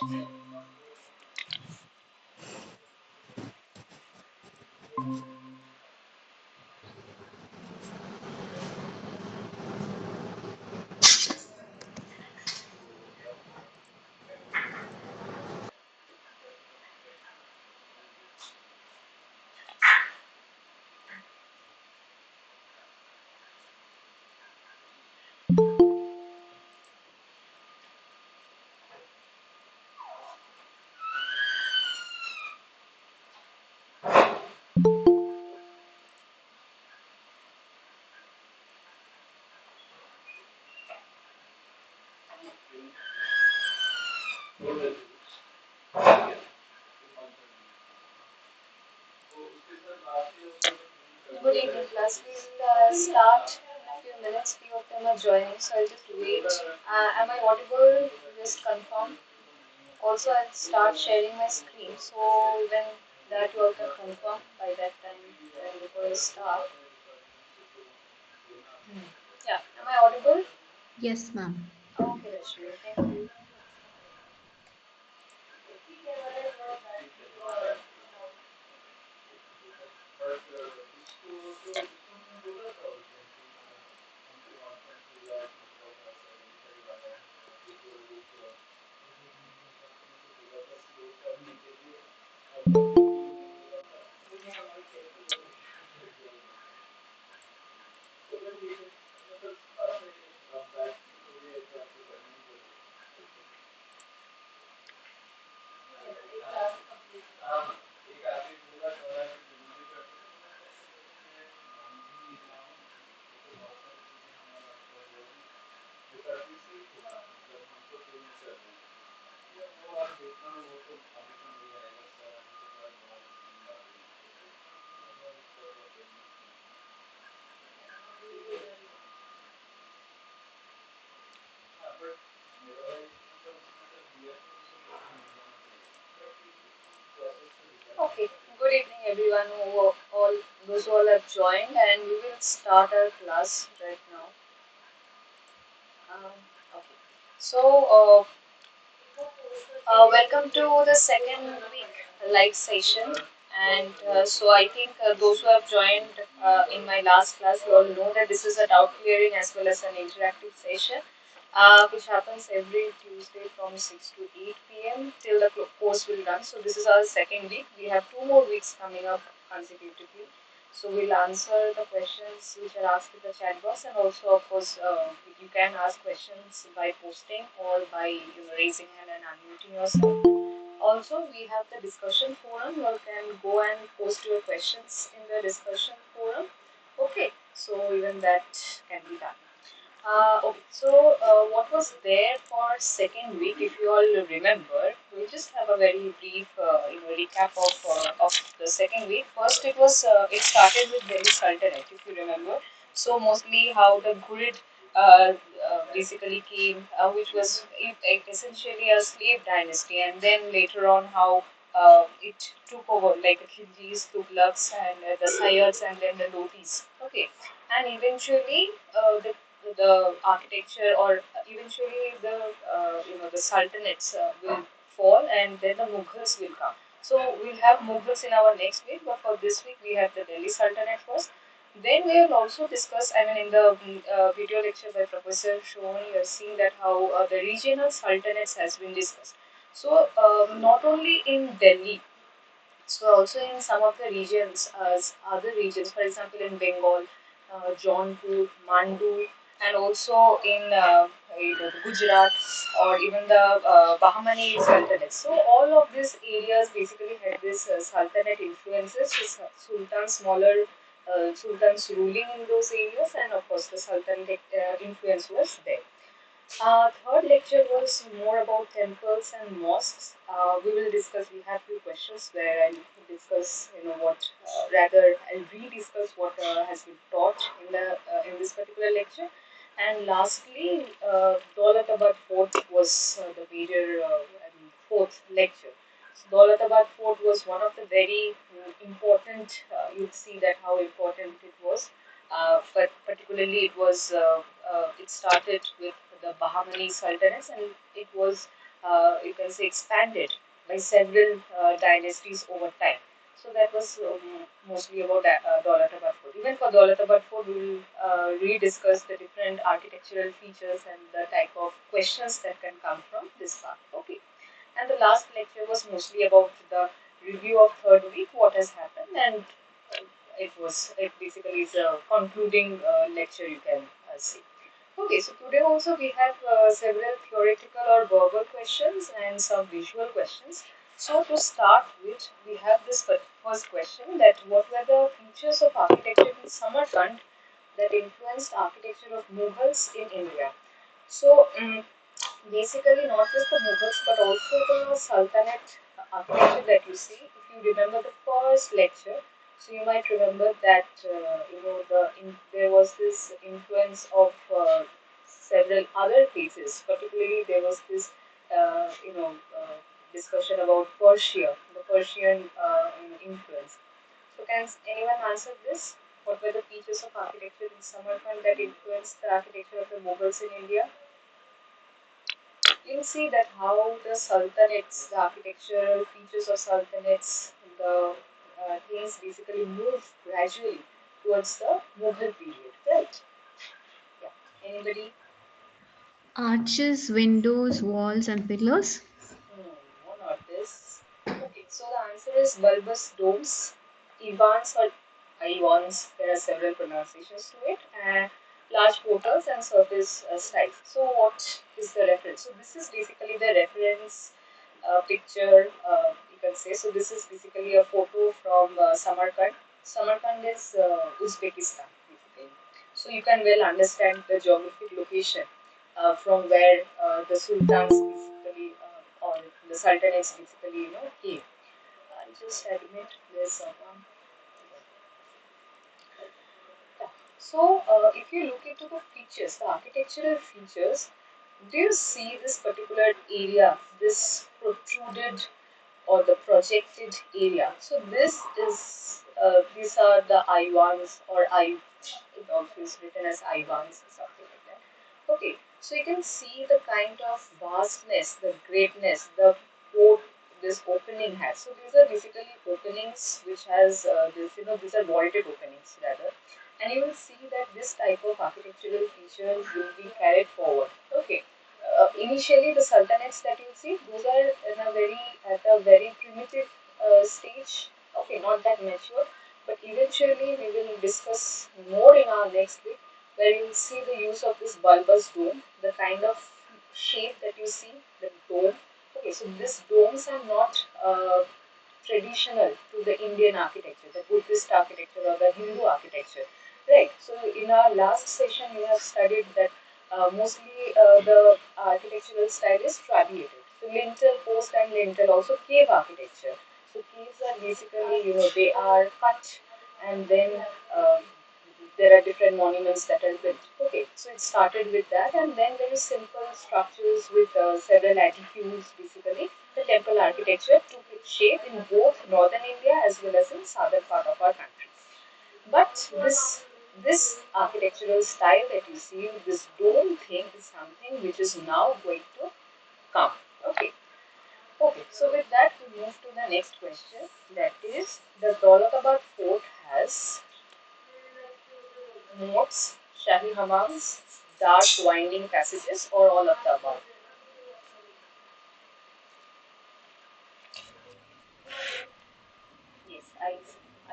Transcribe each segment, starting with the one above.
Good evening, class. We'll start in a few minutes. Few of them are joining, so I'll just wait. Am I audible? Just confirm. Also, I'll start sharing my screen. So when that you all can confirm by that time when before I start. Yeah. Am I audible? Yes, ma'am. Okay, Rashmi. Thank you. Okay. Good evening, everyone. Who all those who all have joined, and we will start our class right now. Okay. So, welcome to the second week live session. And so I think those who have joined in my last class, you all know that this is a doubt clearing as well as an interactive session, which happens every Tuesday from 6 to 8 p.m. till the course will run. So this is our second week. We have 2 more weeks coming up consecutively. So we'll answer the questions which are asked in the chat box, and also, of course, you can ask questions by posting or by raising hand and unmuting yourself. Also, we have the discussion forum. You can go and post your questions in the discussion forum. Okay, so even that can be done. Okay, so what was there for second week? If you all remember, we'll just have a very brief, recap of the second week. First, it started with Delhi Sultanate, if you remember. So mostly how the grid basically came, which was essentially a slave dynasty, and then later on how it took over, like the Khiljis, Tughlaqs, and the Sayyids, and then the Lotis. Okay, and eventually the architecture, or eventually the sultanates will fall, and then the Mughals will come. So we'll have Mughals in our next week, but for this week we have the Delhi Sultanate first. Then we will also discuss, I mean, in the video lecture by Professor Shoni, you have seen that how the regional sultanates has been discussed. So not only in Delhi, so also in some of the regions, as other regions, for example in Bengal, Jaunpur, Mandu, and also in Gujarat, or even the Bahmani Sultanate. So all of these areas basically had this Sultanate influences, with sultans, smaller sultans ruling in those areas, and of course the Sultanate influence was there. Third lecture was more about temples and mosques. We will discuss. We have few questions where I'll discuss, rather I'll re-discuss what has been taught in this particular lecture. And lastly, Daulatabad Fort was the major, fourth lecture. So Daulatabad Fort was one of the very important. You'd see that how important it was, but particularly it started with the Bahmani Sultanates, and it was you can say, expanded by several dynasties over time. So that was mostly about Daulatabad Fort. Even for Daulatabad Fort, we will rediscuss the different architectural features and the type of questions that can come from this part. Okay. And the last lecture was mostly about the review of third week, what has happened, and it basically is a concluding lecture, you can see. Okay, so today also we have several theoretical or verbal questions and some visual questions. So to start with, we have this first question, that what were the features of architecture in Samarkand that influenced architecture of Mughals in India? So basically not just the Mughals but also the Sultanate architecture that you see. If you remember the first lecture, so you might remember that there was this influence of several other pieces. Particularly, there was this discussion about Persia, the Persian influence. So can anyone answer this? What were the features of architecture in Samarkand that influenced the architecture of the Mughals in India? You see that how the sultanates, the architectural features of sultanates, the things basically move gradually towards the Mughal period, right? Yeah. Anybody? Arches, windows, walls, and pillars. No, not this. Okay, so the answer is bulbous domes, Ivans or Ivans. There are several pronunciations to it, and large portals and surface styles. So, what is the reference? So, this is basically the reference picture, you can say. So, this is basically a photo from Samarkand. Samarkand is Uzbekistan, basically. So, you can well understand the geographic location from where the sultans basically or the sultanates basically came. I'll just admit there's someone. Yeah. So if you look into the features, the architectural features, do you see this particular area, this protruded or the projected area? So this is these are the Iwans or I. It also is written as Iwans or something like that. Okay, so you can see the kind of vastness, the greatness, the port this opening has. So these are basically openings which has this, these are vaulted openings rather, and you will see that this type of architectural features will be carried forward. Okay, initially the sultanates that you see, those are in a very at a very primitive stage. Okay, not that mature, but eventually we will discuss more in our next week, where you will see the use of this bulbous dome, the kind of shape that you see, the dome. Okay, so these domes are not traditional to the Indian architecture, the Buddhist architecture or the Hindu architecture. Right. So in our last session, we have studied that mostly the architectural style is trabeated. So lintel, post, and lintel also cave architecture. So caves are basically, they are cut and then there are different monuments that are built. Okay, so it started with that, and then there is simple structures with several attitudes. Basically, the temple architecture took its shape in both northern India as well as in southern part of our country. But this architectural style that you see, this dome thing, is something which is now going to come. Okay. Okay, so with that we move to the next question. That is, the Daulatabad fort has moats, shahi hammams, dark winding passages, or all of the above? Yes, I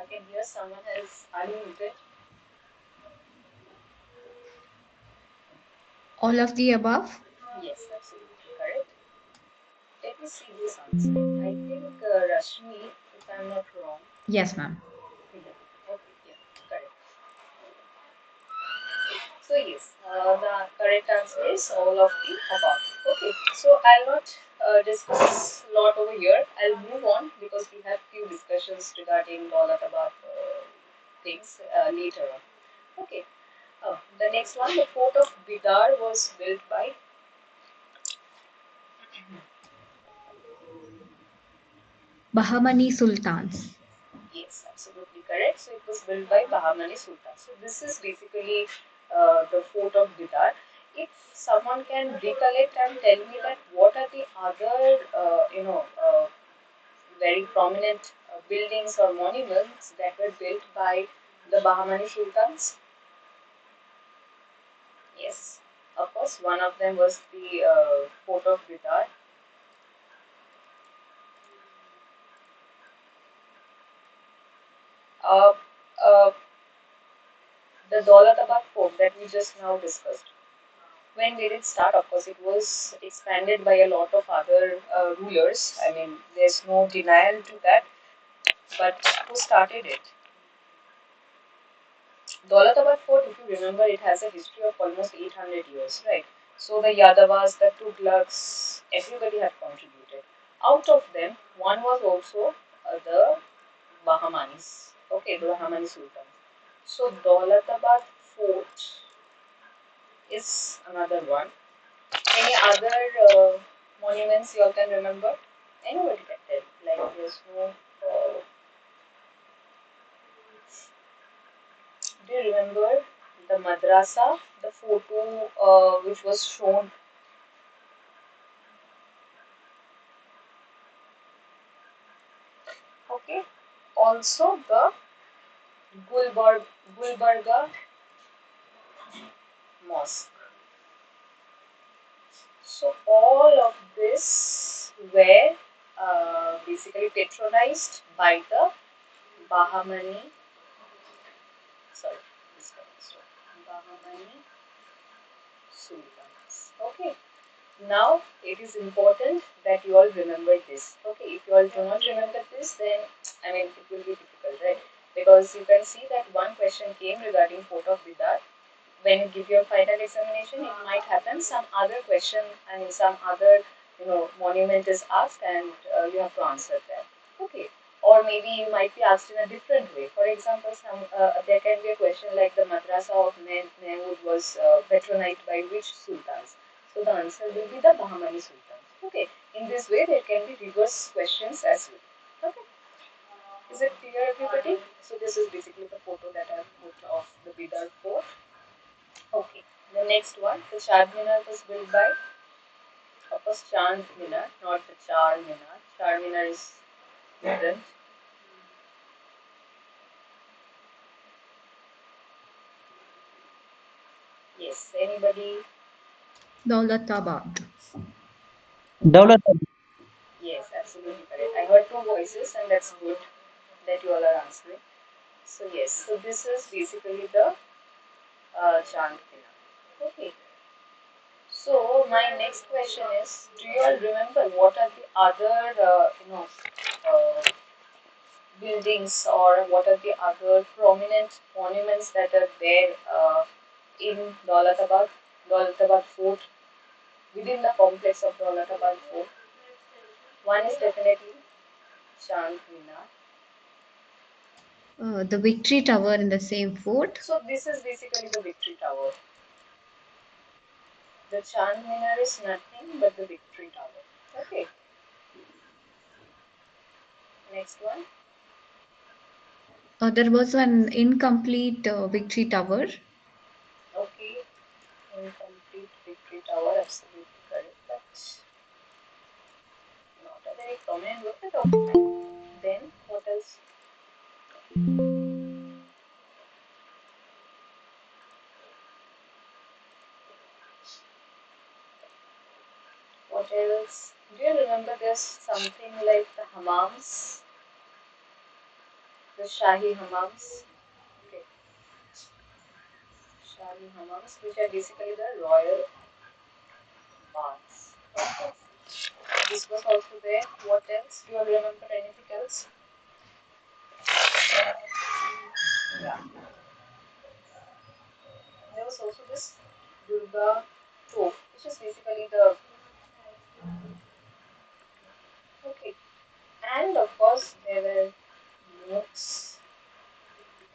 can hear someone has unmuted. All of the above. Yes, absolutely correct. Let me see this answer. I think Rashmi, if I'm not wrong. Yes, ma'am. Yeah. Okay, yeah, correct. So yes, the correct answer is all of the above. Okay, so I'll not discuss a lot over here. I'll move on because we have few discussions regarding all that about things later on. Okay, the next one, the fort of Bidar was built by. Bahamani Sultans. Yes, absolutely correct. So it was built by Bahamani Sultan. So this is basically the fort of Bidar. If someone can recollect and tell me that what are the other, very prominent buildings or monuments that were built by the Bahmani sultans? Yes, of course, one of them was the Fort of Bidar. Uh, uh, the Daulatabad fort that we just now discussed. When did it start? Of course, it was expanded by a lot of other rulers. I mean, there's no denial to that. But who started it? Daulatabad fort, if you remember, it has a history of almost 800 years, right? So the Yadavas, the Tughlaqs, everybody had contributed. Out of them, one was also the Bahamanis. Okay, the Bahmani Sultans. So Daulatabad fort is another one. Any other monuments you all can remember? Anybody can tell. Like there's no. Do you remember the madrasa, the photo which was shown? Okay. Also the Gulbarga Mosque. So all of this were basically patronized by the Bahmani. Sorry, this one. So Bahmani Sultans. Okay. Now it is important that you all remember this. Okay, if you all do not remember this, then I mean it will be difficult, right? Because you can see that one question came regarding Fort of Bidar. When you give your final examination, it might happen some other question, I mean some other monument is asked and you have to answer that. Okay. Or maybe you might be asked in a different way. For example, there can be a question like the madrasa of Mehmud was patronized by which sultans? So the answer will be the Bahmani sultans. Okay. In this way, there can be reverse questions as well. Okay. Is it clear, everybody? So this is basically the photo that I have put of the Bidar fort. Okay, the next one, the Char Minar was built by, of course, Chand Minar, not the Char Minar. Char Minar is different. Yes, anybody? Daulatabad. Develop Yes, absolutely correct. I heard two voices, and that's good that you all are answering. So yes, so this is basically the Chand Minar. Okay. So my next question is, do you all remember what are the other, uh, buildings or what are the other prominent monuments that are there in Daulatabad Fort, within the complex of Daulatabad Fort? One is definitely Chand Minar. The victory tower in the same fort. So this is basically the victory tower. The Chand Minar is nothing but the victory tower. Okay, next one. There was an incomplete victory tower. Okay, incomplete victory tower, absolutely correct, but not a very prominent one. But okay, fine. Then what else? What else? Do you remember there's something like the hammams, the Shahi hammams? Okay, Shahi hammams, which are basically the royal baths. Okay, this was also there. What else? Do you remember anything else? Yeah, there was also this Durga Top, which is basically the okay, and of course there were nooks,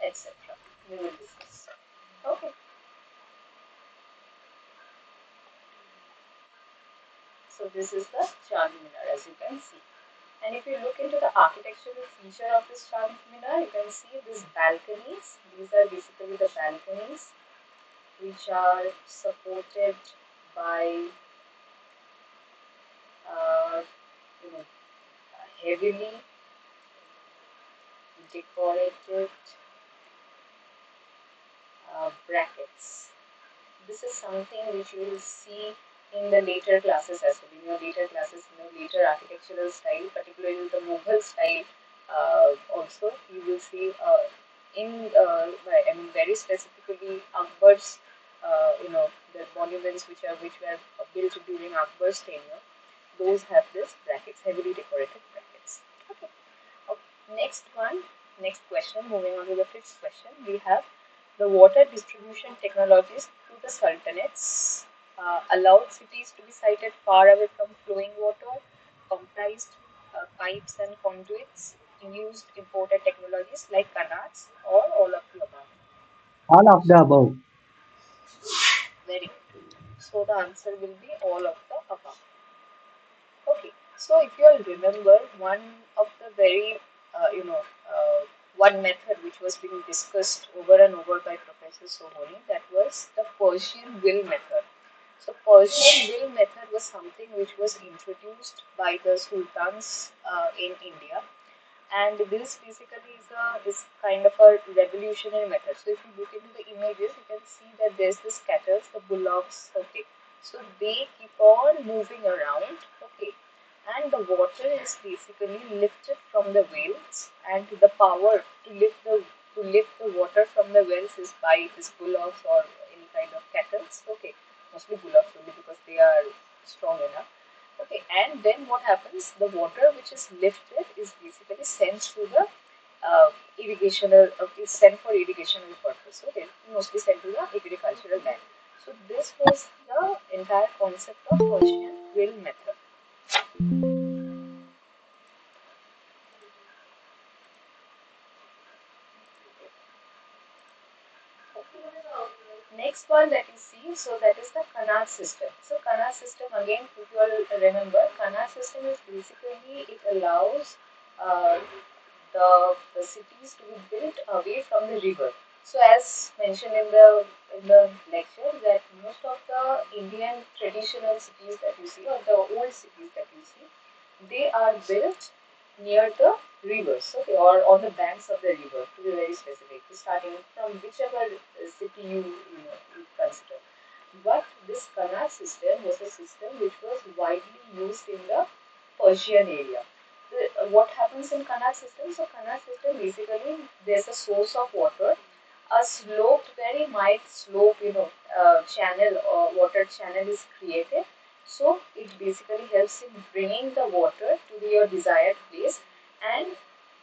etc. We will discuss. Okay, so this is the Charminar, as you can see. And if you look into the architectural feature of this Shah Minar, you can see these balconies. These are basically the balconies which are supported by heavily decorated brackets. This is something which you will see in the later classes as well. In your later classes, later architectural style, particularly the Mughal style, also you will see I mean, very specifically Akbar's, the monuments which were built during Akbar's tenure. Those have this brackets, heavily decorated brackets. Okay. Next one, next question. Moving on to the fifth question, we have the water distribution technologies through the sultanates allowed cities to be sited far away from flowing water, comprised pipes and conduits, used imported technologies like canals, or all of the above. All of the above. Very good. So the answer will be all of the above. Okay, so if you all remember, one of the very, one method which was being discussed over and over by Professor Sohoni, that was the Persian will method. So Persian will method was something which was introduced by the sultans in India, and this basically is kind of a revolutionary method. So if you look into the images, you can see that there's this cattle, the bullocks, okay. So they keep on moving around, okay, and the water is basically lifted from the wells, and the power to lift the water from the wells is by this bullocks or any kind of cattle, okay, mostly bullocks only because they are strong enough. Okay, and then what happens? The water which is lifted is basically sent to the is sent for irrigational purpose. Okay, mostly sent to the agricultural land. So this was the entire concept of Persian will method. Next one that you see, so that is the canal system. So canal system again, if you all remember, canal system is basically it allows uh, the cities to be built away from the river. So as mentioned in the lecture, that most of the Indian traditional cities that you see or the old cities that you see, they are built near the rivers, okay, or on the banks of the river, to be very specific, starting from whichever city you consider. But this canal system was a system which was widely used in the Persian area. What happens in canal system? So canal system basically there's a source of water, a sloped, very mild slope, channel or water channel is created. So it basically helps in bringing the water to your desired place, and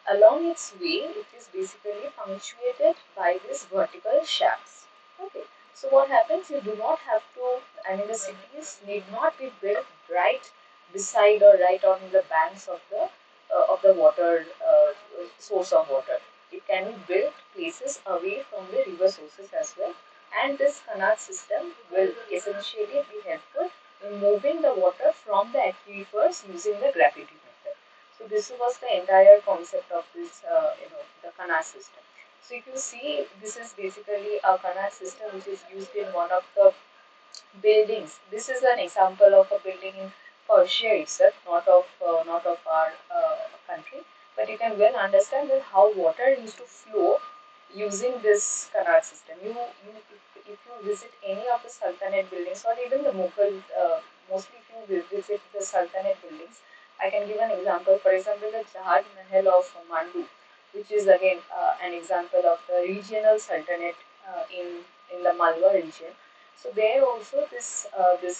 along its way, it is basically punctuated by these vertical shafts. Okay, so what happens? You do not have to, I mean, the cities need not be built right beside or right on the banks of the water source of water. It can be built places away from the river sources as well, and this canal system will essentially be helpful in moving the water from the aquifers using the gravity method. So this was the entire concept of this, the canal system. So if you see, this is basically a canal system which is used in one of the buildings. This is an example of a building in Persia itself, not of our country, but you can well understand that how water used to flow using this canal system. If you visit any of the Sultanate buildings or even the Mughal, mostly if you visit the Sultanate buildings, I can give an example. For example, the Jahaj Mahal of Mandu, which is again an example of the regional Sultanate in the Malwa region. So there also this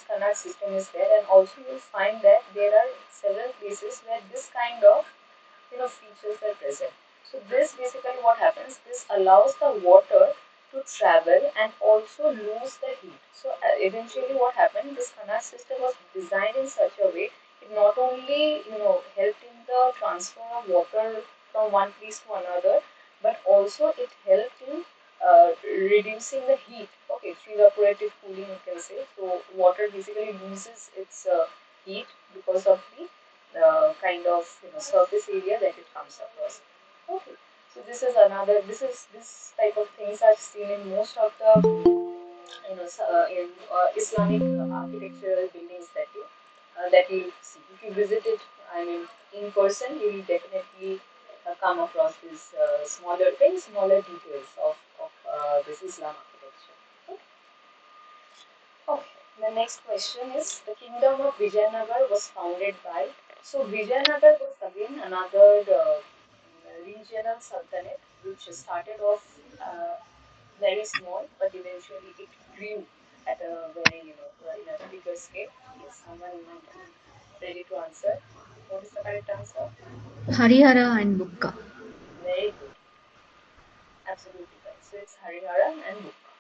canal system is there, and also you'll find that there are several places where this kind of features are present. So this basically what happens, this allows the water to travel and also lose the heat. So eventually what happened, this canal system was designed in such a way it not only helped in the transfer of water from one place to another, but also it helped in reducing the heat. Okay, through evaporative cooling you can say. So water basically loses its heat because of the kind of surface area that it comes across. Okay, so this is another. This type of things are seen in most of the in Islamic architectural buildings that you that you see. If you visit it, I mean, in person, you will definitely come across these smaller, very smaller details of this Islam architecture. Okay, the next question is the kingdom of Vijayanagar was founded by. So, Vijayanagar was again another regional sultanate which started off very small, but eventually it grew at a very, in a bigger scale. Yes, someone might be ready to answer. What is the correct answer? Harihara and Bukka. Very good, absolutely correct. So, it's Harihara and Bukka.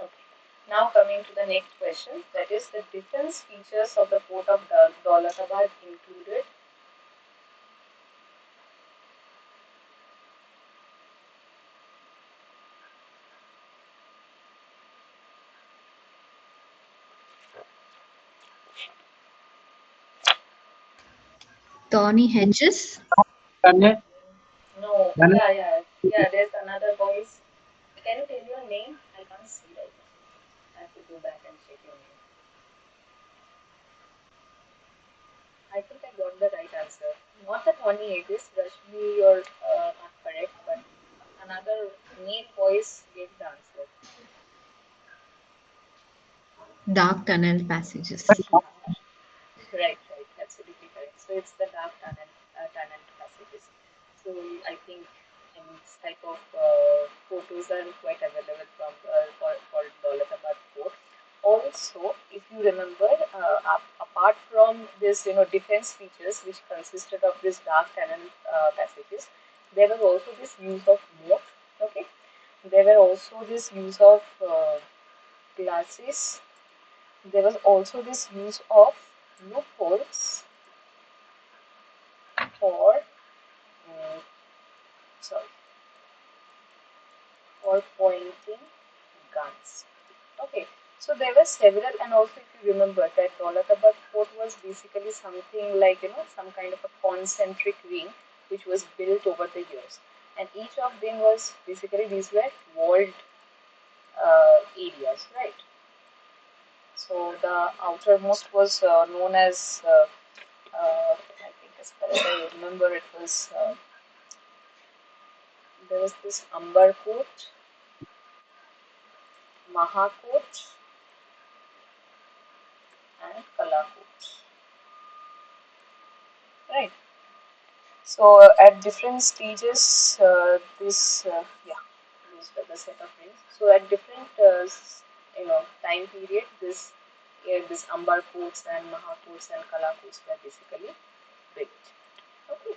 Okay. Now coming to the next question, that is the defense features of the fort of Daulatabad included. Thorny hedges. Connect, No, Ganesh, yeah. There's another voice. Can you tell your name? I can't see right now. I have to go back and check your name. I think I got the right answer. Not the Thorny Aegis. Rashmi, you're not correct, but another male voice gave the answer. Dark tunnel passages. Right, absolutely correct. So it's the dark tunnel passages. So I think this type of photos are quite available from for Daulatabad Fort. Also, if you remember, apart from this, defense features which consisted of this dark tunnel passages, there was also this use of moat. Okay, there were also this use of glasses. There was also this use of loopholes for uh, sorry for pointing guns. Okay, so there were several, and also if you remember that Daulatabad fort was basically something like some kind of a concentric ring which was built over the years, and each of them was basically these were walled areas, right? So the outermost was known as I think as far as I remember it was there was this Amberkot, Mahakot, and Kalakot. Right. So at different stages, those were the set of rings. So at different time period, this Amberkots and Mahakots and Kalakots were basically built. Okay.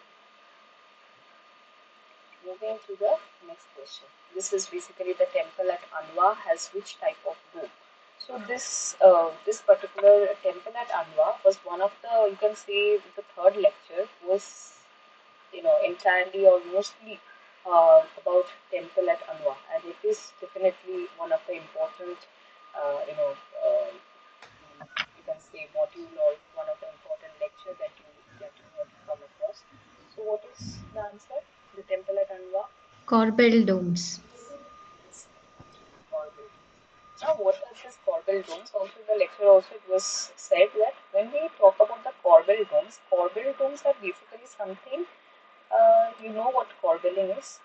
Moving to the next question. This is basically the temple at Anwa has which type of dome? So this particular temple at Anwa was one of the, you can say, the third lecture was entirely or mostly about temple at Anwa, and it is definitely one of the important uh, you know uh, you can say module or one of the important lecture that you have come across. So what is the answer? The temple at Anwa? Corbel domes. Yes, Corbel. Now, what are these Corbel domes? Also, in the lecture also it was said that when we talk about the Corbel domes are basically something. You know what corbelling is?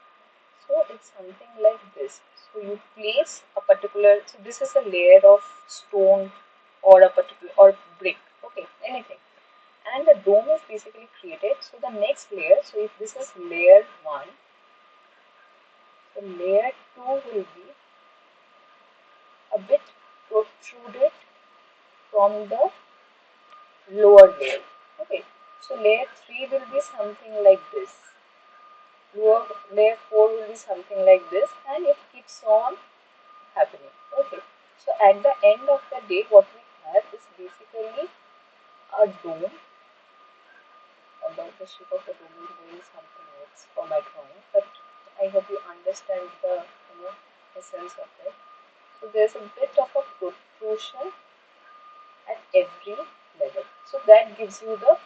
So it's something like this. So you place a particular. So this is a layer of stone or a particular or brick. Okay, anything. And the dome is basically created. So the next layer. So if this is layer one, so layer two will be a bit protruded from the lower layer. Okay. So layer three will be something like this. Layer four will be something like this, and it keeps on happening. Okay. So at the end of the day, what we have is basically a dome. Although the shape of the dome is doing something else for my drawing, but I hope you understand the essence of it. So there's a bit of a protrusion at every level. So that gives you the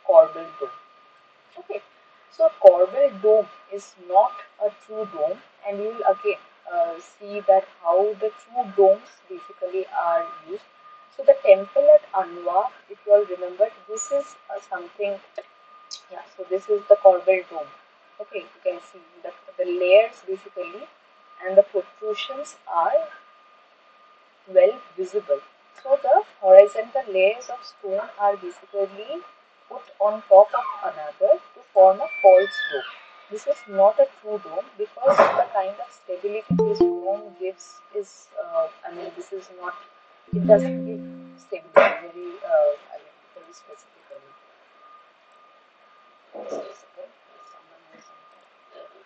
corbel dome. Okay, so corbel dome is not a true dome, and you will again see that how the true domes basically are used. So the temple at Anwar, if you all remember, this is something. Yeah. So this is the corbel dome. Okay, you can see the layers basically, and the protrusions are well visible. So the horizontal layers of stone are basically put on top of another to form a false dome. This is not a true dome because the kind of stability this dome gives is, I mean, this is not, it doesn't give stability very, I mean, very specifically. Just a second, someone has something.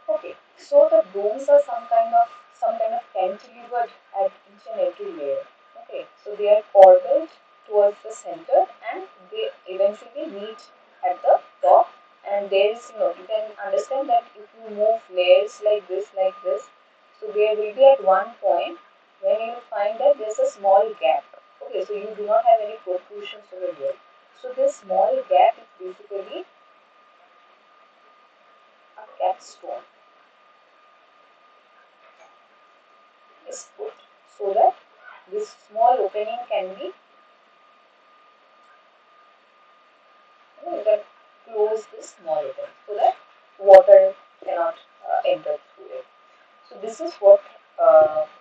Okay, so the domes are some kind of cantilevered at each and every layer. Okay, so they are corbelled towards the center and they eventually meet at the top. And there is, you can understand that if you move layers like this, so there will be at one point when you will find that there's a small gap. Okay, so you do not have any protrusions over here. So this small gap is basically a capstone is put so that this small opening can be, you can close this small opening so that water cannot enter through it. So this is what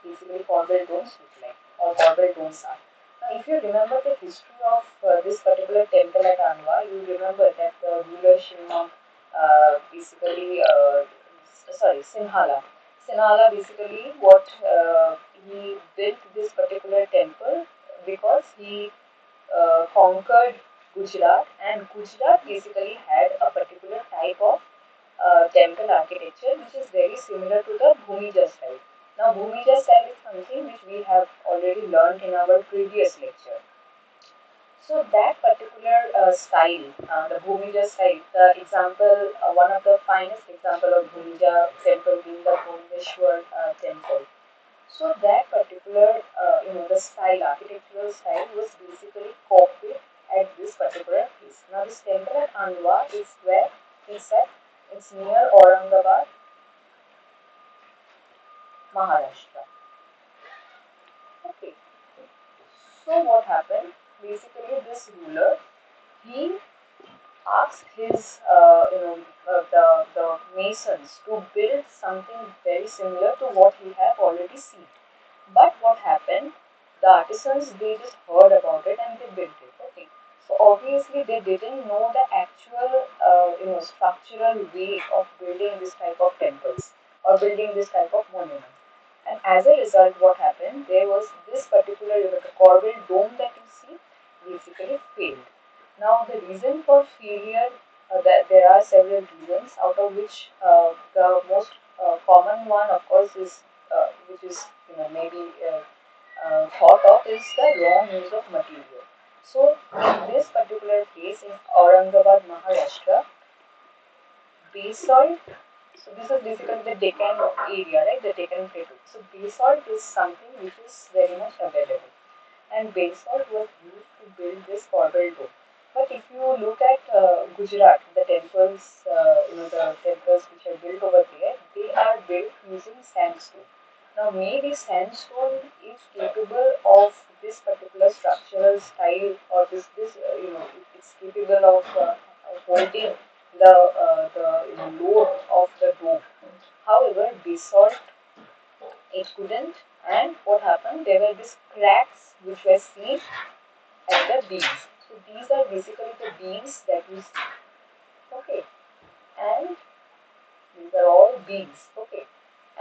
basically corbel domes look like, or corbel domes are. Now, if you remember the history of this particular temple at Anwa, you remember that the ruler Shimma basically, sorry, Sinhala. Sinhala basically what he built this particular temple because he conquered Gujarat, and Gujarat basically had a particular type of temple architecture which is very similar to the Bhumija style. Now, Bhumija style is something which we have already learned in our previous lecture. So that particular style, the Bhumija style, the example, one of the finest example of Bhumija temple being the Bhumeshwar temple. So that particular, the style, architectural style was basically copied at this particular place. Now this temple at Anwa is where it's at. It's near Aurangabad, Maharashtra. Okay. So what happened? Basically, this ruler he asked his, the masons to build something very similar to what he have already seen. But what happened? The artisans they just heard about it and they built it. Okay, so obviously they didn't know the actual structural way of building this type of temples or building this type of monument. And as a result, what happened? There was this particular the corbel dome that you see basically failed. Now the reason for failure, that there are several reasons, out of which the most common one, of course, is which is maybe thought of is the wrong use of material. So in this particular case, in Aurangabad, Maharashtra, basalt. So this is basically the Deccan area, right? The Deccan Plateau. So basalt is something which is very much available, and basalt was used to build this corbel dome. But if you look at Gujarat, the temples which are built over there, they are built using sandstone. Now, maybe sandstone is capable of this particular structural style, or it's capable of holding the load of the dome. However, basalt it couldn't, and what happened? There were these cracks which were seen at the beams. So these are basically the beams that you see. Okay, and these are all beams. Okay,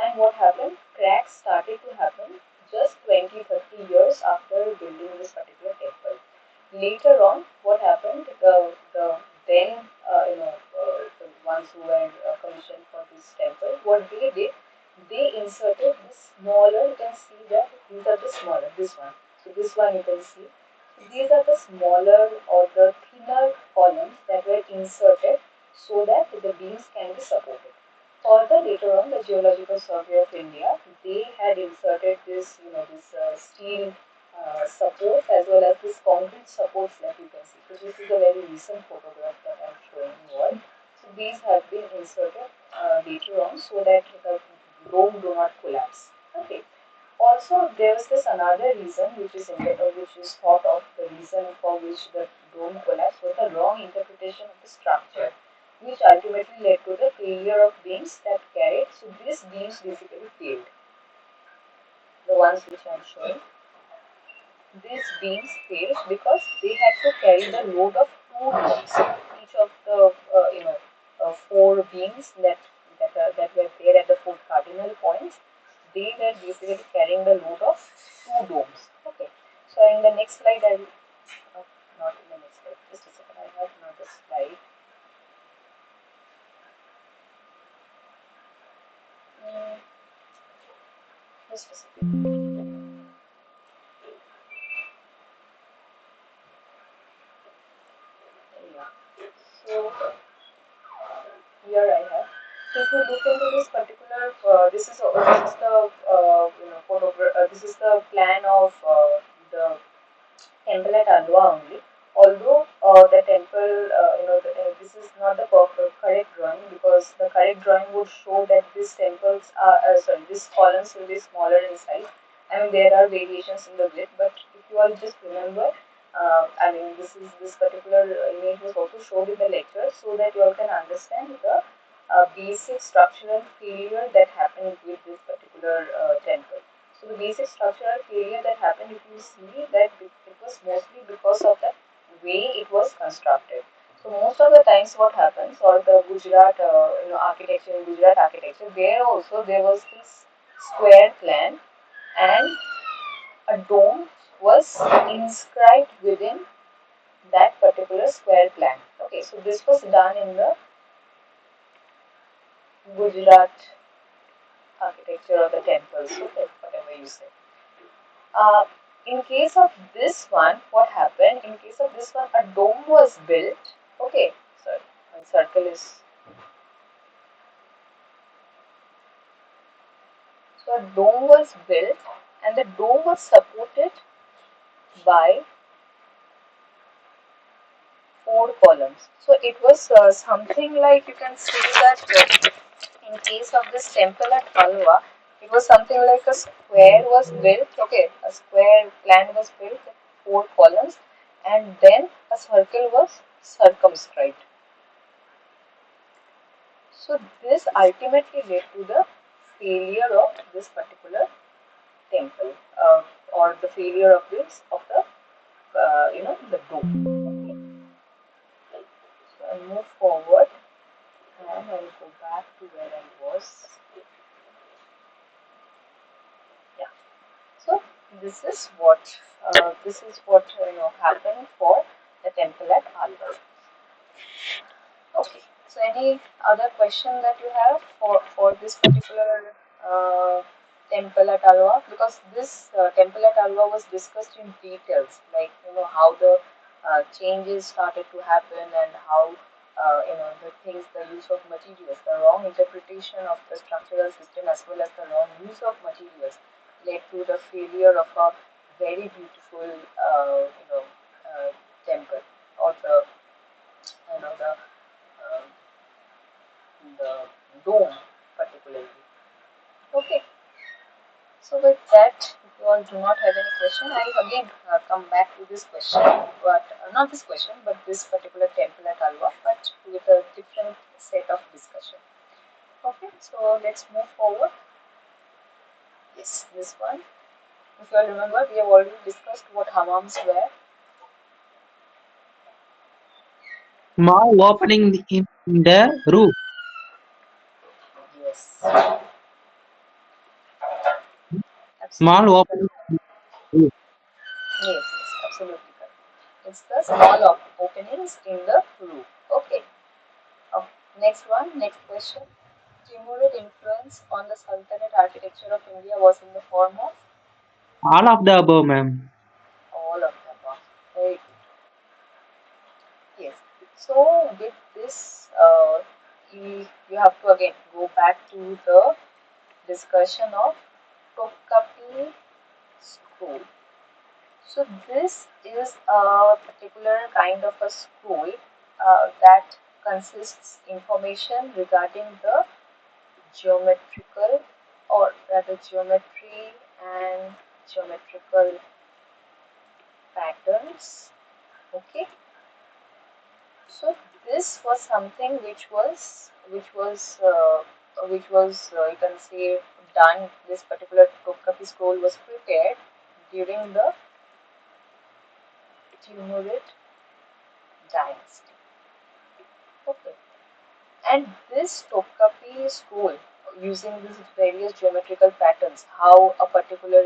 and what happened? Cracks started to happen just 20, 30 years after building this particular temple. Later on, what happened? The then the ones who were commissioned for this temple, what they did, they inserted this smaller. You can see that these are the smaller. This one. So this one you can see. These are the smaller or the thinner columns that were inserted so that the beams can be supported. Further later on, the Geological Survey of India, they had inserted this steel supports as well as this concrete supports that you can see. So this is a very recent photograph that I'm showing you all. So these have been inserted later on so that the dome do not collapse. Okay. Also, there is this another reason which is thought of the reason for which the dome collapsed was the wrong interpretation of the structure, which ultimately led to the failure of beams that carried. So these beams basically failed, the ones which I am showing. These beams failed because they had to carry the load of two beams. Each of the four beams that were there at the four cardinal points, they were basically carrying the load of two domes. Okay. So in the next slide, I will not in the next slide. Just a second. I have another slide. Mm, just a second. Yeah. So here I have. So if you look into this particular, this is the this is the plan of the temple at Alwa only. Although the temple, this is not the correct drawing because the correct drawing would show that these temples are, these columns will be smaller in size. I mean, there are variations in the grid, but if you all just remember, I mean, this particular image was also showed in the lecture so that you all can understand the basic structural failure that happened with this particular temple. So the basic structural failure that happened, if you see that it was mostly because of the way it was constructed. So most of the times, what happens, or the Gujarat, architecture in Gujarat architecture, there also there was this square plan, and a dome was inscribed within that particular square plan. Okay, so this was done in the Gujarat architecture or the temples, okay, whatever you say. Uh, in case of this one, what happened? In case of this one, a dome was built. Okay, so a circle is so a dome was built, and the dome was supported by four columns. So it was something like you can say that in case of this temple at Halwa, it was something like a square was built. Okay, a square plan was built with four columns, and then a circle was circumscribed. So this ultimately led to the failure of this particular temple, or the failure of the the dome. So I move forward and I will go back to where I was. Yeah. So this is what happened for the temple at Alvar. Okay. So any other question that you have for this particular temple at Alva? Because this temple at Alva was discussed in details, like how the changes started to happen and how the things, the use of materials, the wrong interpretation of the structural system as well as the wrong use of materials led to the failure of a very beautiful temple or uh, the dome particularly. Okay, so with that, if you all do not have any question, I will again come back to this question, but not this question, but this particular temple at Alva, but with a different set of discussion. Okay, so let's move forward. Yes, this one. If you all remember, we have already discussed what hammams were. Small opening in the roof. Yes, Small absolutely correct. opening in the roof. Yes, yes, absolutely correct. It's the small openings in the roof. Okay. Oh, next one, next question. Timurid influence on the Sultanate architecture of India was in the form of All of the above, ma'am. all of the above. Very good. Yes. So with this, you have to again go back to the discussion of Topkapi school. So this is a particular kind of a school that consists information regarding the geometrical or rather geometry and geometrical patterns. Okay, so this was something which was you can say done. This particular Topkapi scroll was prepared during the Timurid dynasty. Okay, and this Topkapi scroll using these various geometrical patterns, how a particular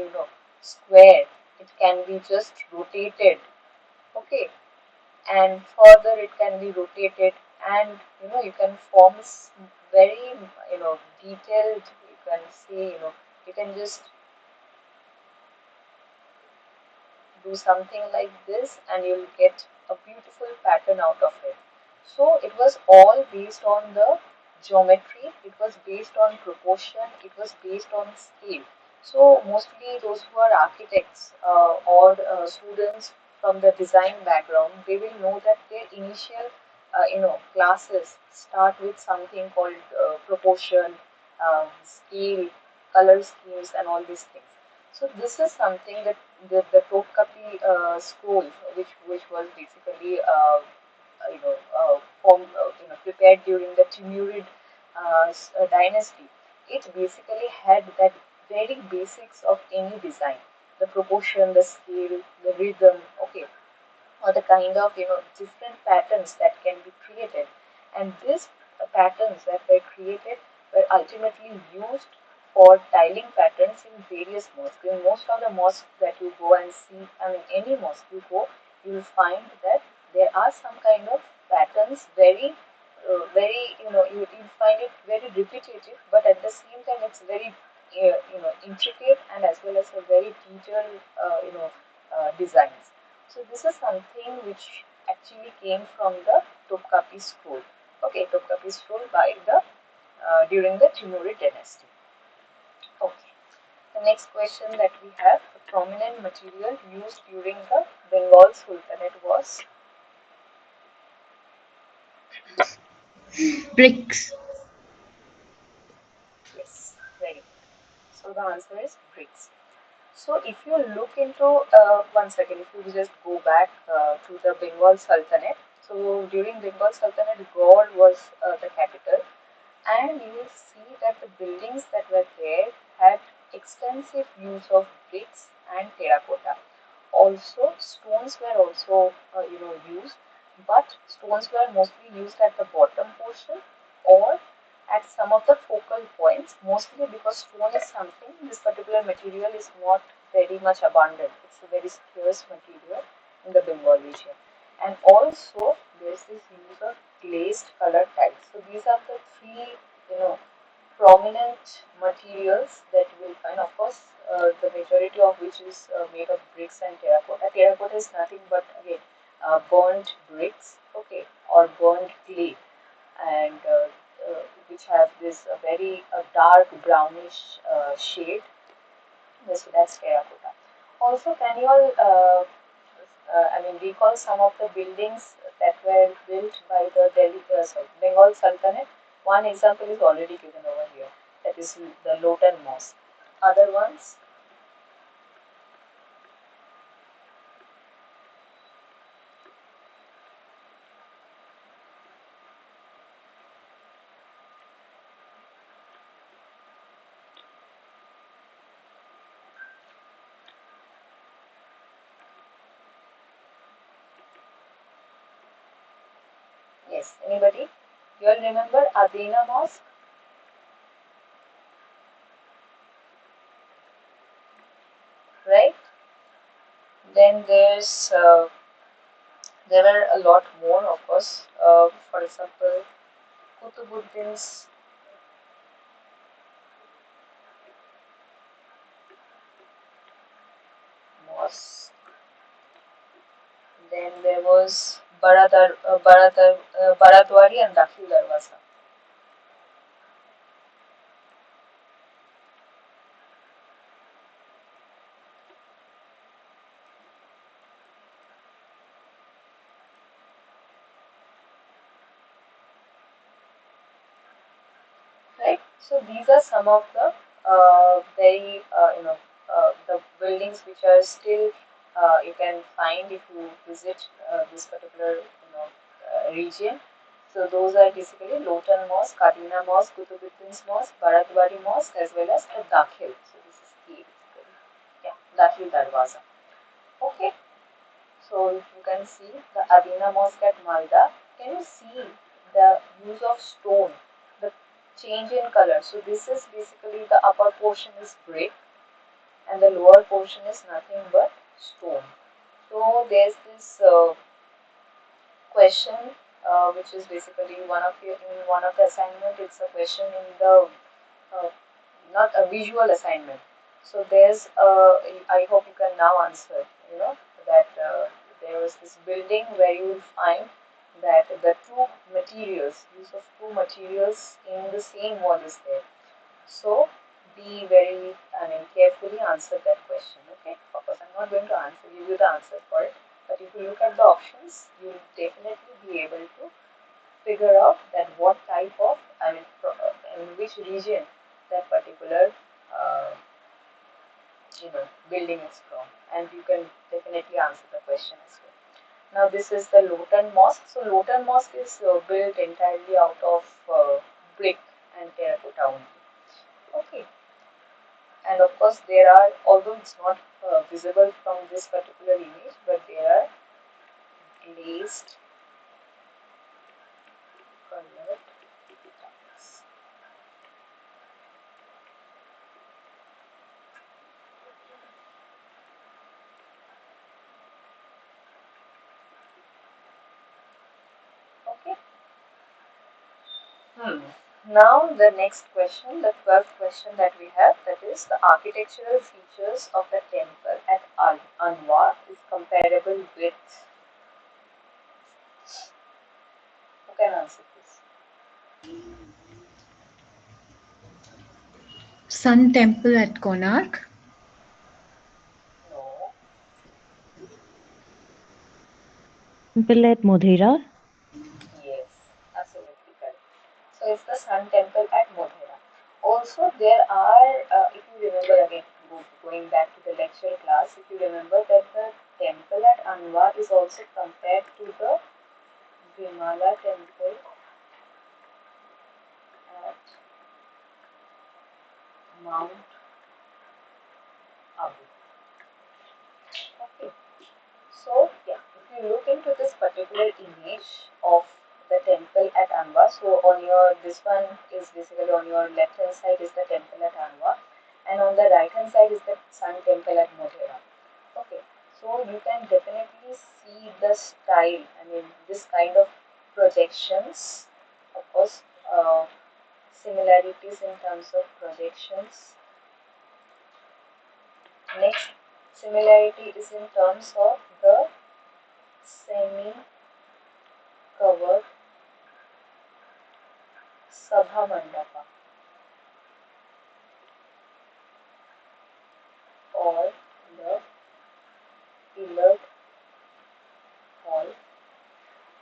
square it can be just rotated. Okay, and further it can be rotated, and you can form very detailed, you can say, you can just do something like this and you'll get a beautiful pattern out of it. So it was all based on the geometry, it was based on proportion, it was based on scale. So mostly those who are architects or students from the design background, they will know that their initial classes start with something called proportion, scale, color schemes, and all these things. So this is something that the Topkapi scroll, which was basically prepared during the Timurid dynasty. It basically had that very basics of any design: the proportion, the scale, the rhythm. Okay, or the kind of different patterns that can be created, and these patterns that were created were ultimately used for tiling patterns in various mosques. In most of the mosques that you go and see, I mean any mosque you go, you will find that there are some kind of patterns, very you find it very repetitive, but at the same time it's very intricate, and as well as a very detailed designs. So this is something which actually came from the Topkapi scroll. Okay, Topkapi scroll by the during the Timurid dynasty. Okay. The next question that we have: a prominent material used during the Bengal Sultanate was. Bricks. Yes, very good. So the answer is bricks. So if you look into one second, if you just go back to the Bengal Sultanate. So during Bengal Sultanate, Gaur was the capital, and you will see that the buildings that were there had extensive use of bricks and terracotta. Also, stones were also used, but stones were mostly used at the bottom portion or at some of the focal points, mostly because stone is something, this particular material is not very much abundant. It's a very scarce material in the Bengal region. And also there's this use of glazed colored tiles. So these are the three, you know, prominent materials that you will find. Of course, the majority of which is made of bricks and terracotta. Terracotta is nothing but again burnt bricks, okay, or burnt clay, and which have this very dark brownish shade. This that's terracotta. Also, can you all I mean recall some of the buildings that were built by the Bengal Sultanate? One example is already given over here. That is the Lotan Mosque. Other ones, yes. Anybody? You all remember Adina Mosque, right? Then there were a lot more, of course. For example, Kutubuddin's Mosque. Then there was Baradwari and Dakhil Darwaza, right? So these are some of the very the buildings which are still you can find if you visit this particular region. So those are basically Lotan Mosque, Kadina Mosque, Kutubuddin's Mosque, Bharatwari Mosque, as well as the Dakhil. So this is key basically. Yeah, Dakhil Darwaza. Okay, so you can see the Adina Mosque at Malda. Can you see the use of stone, the change in color? So this is basically the upper portion is brick and the lower portion is nothing but stone. So there's this question which is basically one of your in one of the assignment. It's a question in the uh, not a visual assignment. So there's I hope you can now answer. You know that there was this building where you will find that the two materials, use of two materials in the same wall is there. So be very, I mean, carefully answer that question. Okay, of course, I'm not going to give you the answer for it, but if you look at the options, you will definitely be able to figure out that what type of, I mean, in which region that particular, uh, building is from, and you can definitely answer the question as well. Now, this is the Lotan Mosque. So, Lotan Mosque is built entirely out of brick and terracotta only. Okay, and of course there are, although it's not visible from this particular image, but there are glazed colored tiles. Okay. Hmm. Now the next question, the 12th question that we have, that is the architectural features of the temple at Anwar is comparable with, who can answer this? Sun Temple at Konark. No. Temple at Modhera. Yes, absolutely correct. So it's the Sun Temple at Modhera. Also, there are, if you remember again, going back to the lecture class, if you remember that the temple at Anwar is also compared to the Vimala temple at Mount Abu. Okay. So, yeah, if you look into this particular image of the temple at Anwar, so on your, this one is basically on your left hand side is the temple at Anwar, and on the right hand side is the Sun temple at Modhera. Okay, so you can definitely see the style. I mean, this kind of projections, of course, similarities in terms of projections. Next similarity is in terms of the semi covered Sabha Mandapa or the pillared hall.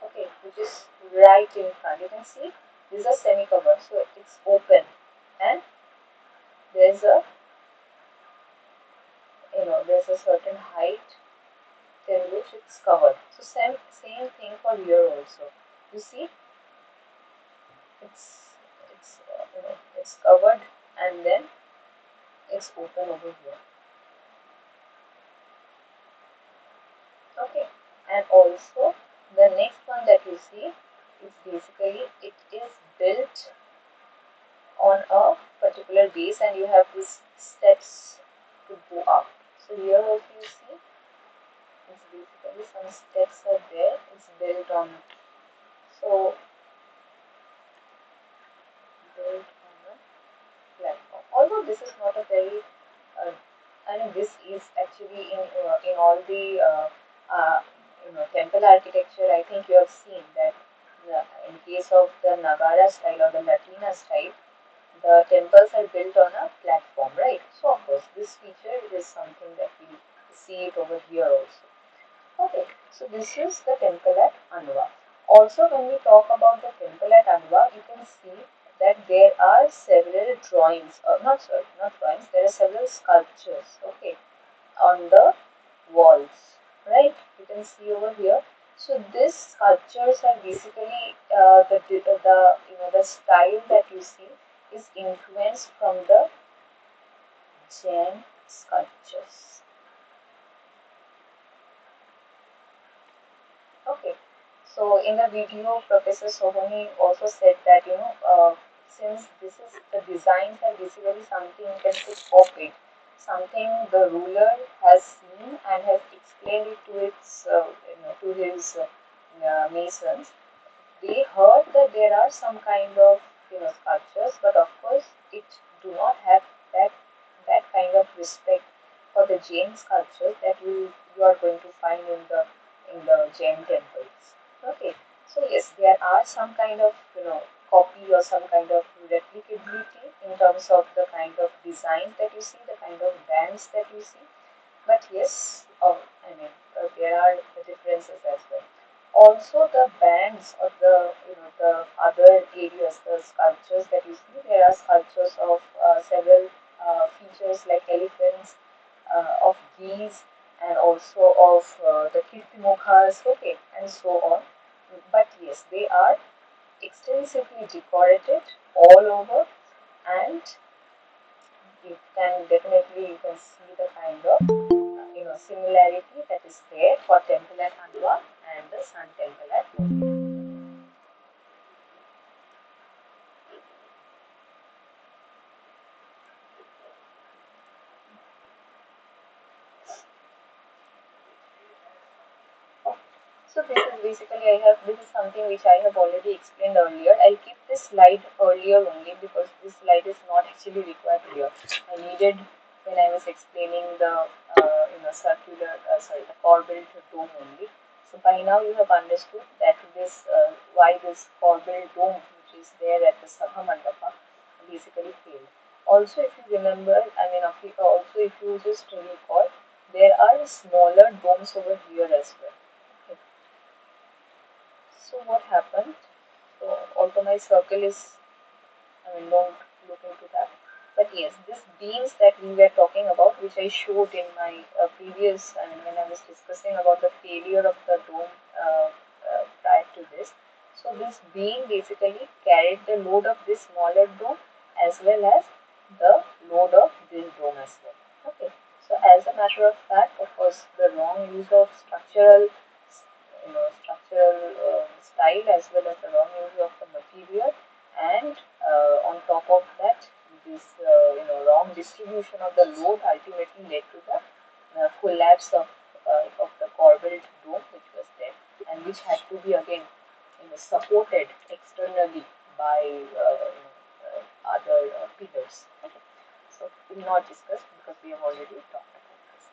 Okay, which is right in front. You can see this is a semi covered, so it's open and there's a there's a certain height till which it's covered. So same thing for here also. You see, it's covered and then it's open over here. Okay, and also the next one that you see is basically it is built on a particular base and you have these steps to go up. So here also you see it's basically some steps are there. It's built on, so built on a platform. Although this is not a very, uh, I mean, this is actually in all the temple architecture. I think you have seen that in case of the Nagara style or the Latina style, the temples are built on a platform, right? So of course, this feature is something that we see it over here also. Okay, so this is the temple at Anwar. Also, when we talk about the temple at Anwar, you can see that there are several drawings, or not sorry, not drawings. There are several sculptures. Okay, on the walls, right? You can see over here. So these sculptures are basically the the style that you see is influenced from the Jain sculptures. Okay. So in the video, Professor Sohoni also said that since this is the designs are basically something you can say copied, something the ruler has seen and has explained it to its to his masons. They heard that there are some kind of sculptures, but of course it do not have that kind of respect for the Jain sculptures that you are going to find in the Jain temples. Okay, so yes, there are some kind of copy or some kind of replicability in terms of the kind of designs that you see, the kind of bands that you see. But yes, I mean, there are the differences as well. Also, the bands or the the other areas, the sculptures that you see, there are sculptures of several features like elephants, of geese, and also of the kirtimokhas, okay, and so on. But yes, they are extensively decorated all over, and you can see the kind of similarity that is there for temple at Hanwa and the Sun Temple at Modi. So this is basically this is something which I have already explained earlier. I'll keep this slide earlier only because this slide is not actually required here. I needed when I was explaining the circular sorry the corbelled dome only. So by now you have understood that this why this corbelled dome which is there at the Sabha Mandapa basically failed. Also, if you remember, I mean, also if you just recall, there are smaller domes over here as well. So what happened? So although my circle is, I mean, don't look into that. But yes, these beams that we were talking about, which I showed in my previous, I mean, when I was discussing about the failure of the dome prior to this. So this beam basically carried the load of this smaller dome as well as the load of this dome as well. Okay. So as a matter of fact, of course, the wrong use of structural style as well as the wrong use of the material, and on top of that, this wrong distribution of the load ultimately led to the collapse of the corbelled dome which was there, and which had to be again supported externally by other pillars. Okay. So we will not discuss because we have already talked about this.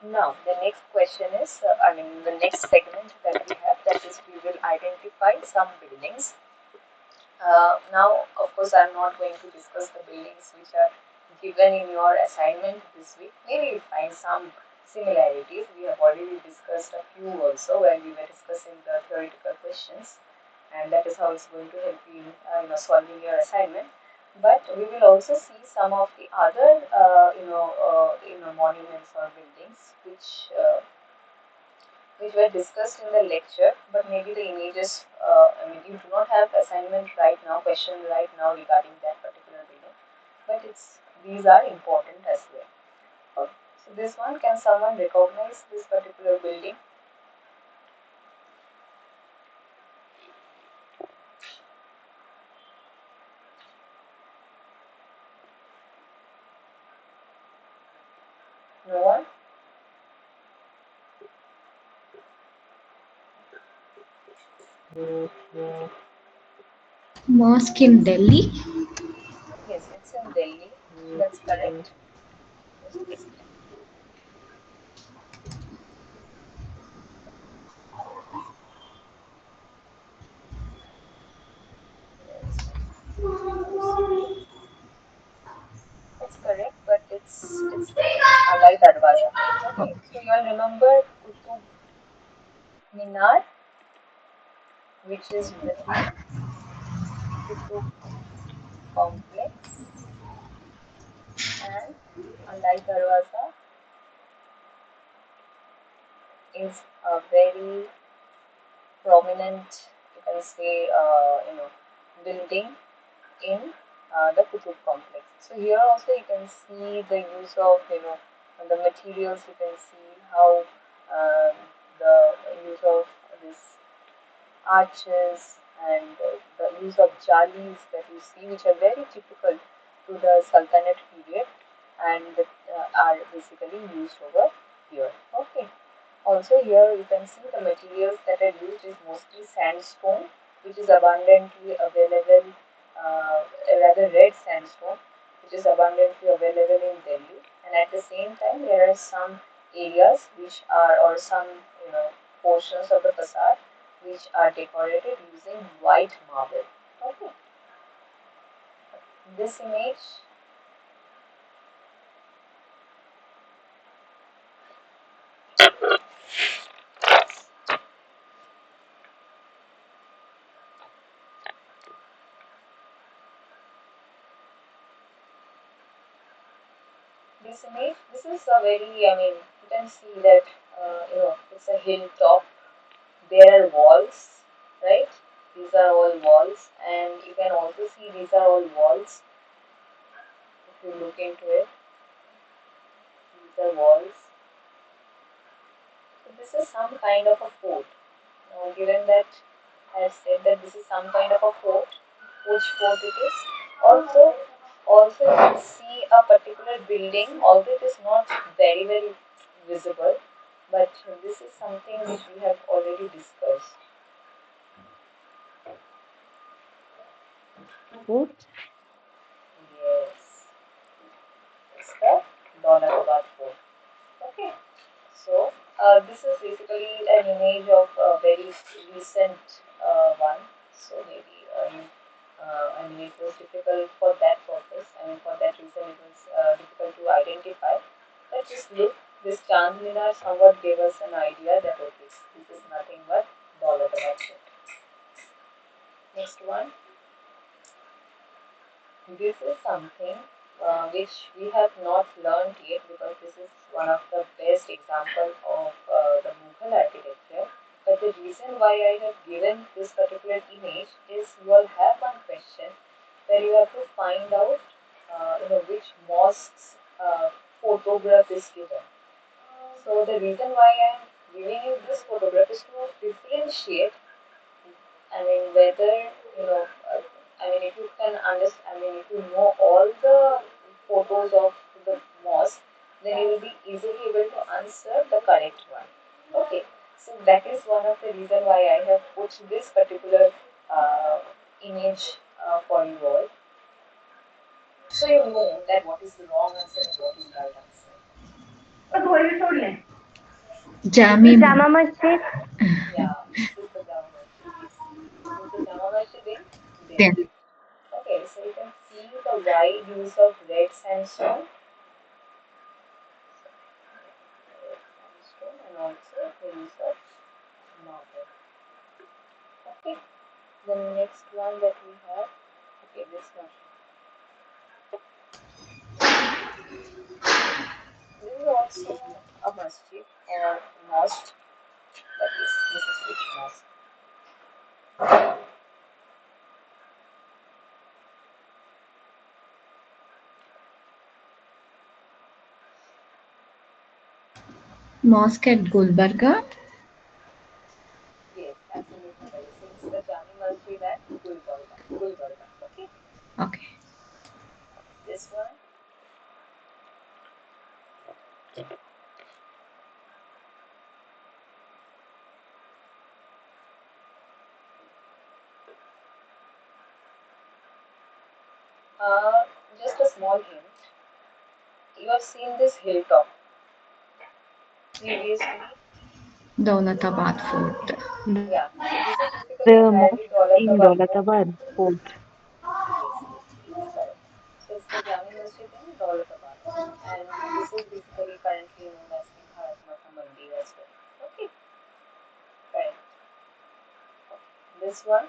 Now, the next question is, the next segment that we have, that is, we will identify some buildings. Now, of course, I'm not going to discuss the buildings which are given in your assignment this week. Maybe you find some similarities. We have already discussed a few also when we were discussing the theoretical questions, and that is how it's going to help you in solving your assignment. But we will also see some of the other monuments or buildings which were discussed in the lecture, but maybe the images, you do not have assignment right now, question right now regarding that particular building, but these are important as well. Okay. So this one, can someone recognize this particular building? No one? Mosque in Delhi. Yes, it's in Delhi. That's correct. Just a second. Where is my mouse? That's correct, but it's there. Alai Darwaza. Okay, so you all remember Qutub Minar, which is within Qutub. complex, and unlike Darwaza, is a very prominent, you can say, building in the Qutub complex. So here also you can see the use of the materials. You can see how um, the use of this arches and the use of jalis that you see, which are very typical to the Sultanate period and are basically used over here. Okay. Also here you can see the materials that are used is mostly sandstone, which is abundantly available, a rather red sandstone, which is abundantly available in Delhi. And at the same time, there are some areas which are, or some portions of the facade which are decorated using white marble. Okay, this image, this is a very, I mean, you can see that it's a hilltop. There are walls, right? These are all walls, and you can also see these are all walls. If you look into it, these are walls. So this is some kind of a fort. Now, given that I have said that this is some kind of a fort, which fort it is? Also, also you can see a particular building, although it is not very visible, but this is something which we have already discussed. Fort. Yes, it's the Daulatabad fort. Okay. So, this is basically an image of a very recent one. So, maybe I mean, it was difficult for that purpose. I mean, for that reason, it was difficult to identify. But just look, this Chand Minar somewhat gave us an idea that okay, this is nothing but Daulatabad. Next one. This is something which we have not learned yet because this is one of the best example of the Mughal architecture. But the reason why I have given this particular image is you will have one question where you have to find out which mosque's photograph is given. So the reason why I am giving you this photograph is to differentiate. I mean, whether you know, I mean, if you can understand, I mean, if you know all the photos of the mosque, then you will be easily able to answer the correct one. Okay, so that is one of the reason why I have put this particular image for you all, so you know that what is the wrong answer and what is the right answer. Okay. Is Jami this Jama Masjid. yeah? This is the Jama Masjid. Yes, this is the Jama Masjid in Delhi. Delhi. Okay, so you can see the wide use of red sandstone, and also the use of marble. Okay, the next one that we have, okay, this one. This is also a masjid or mosque, but this is which mosque? Mosque at Gulbarga. Yes, absolutely right. So it's the Jami Masjid at Gulbarga. Gulbarga. Okay, Okay. this one. Uh, just a small hint. You have seen this hilltop previously. Daulatabad Fort. Yeah. So this is basically The entirely mosque in Daulatabad fort. Daulatabad Fort. Yes, correct. So it's the Jami Masjid in Daulatabad, and this is basically currently known as the Bharat Mata Mandir as well. Okay, correct. This one,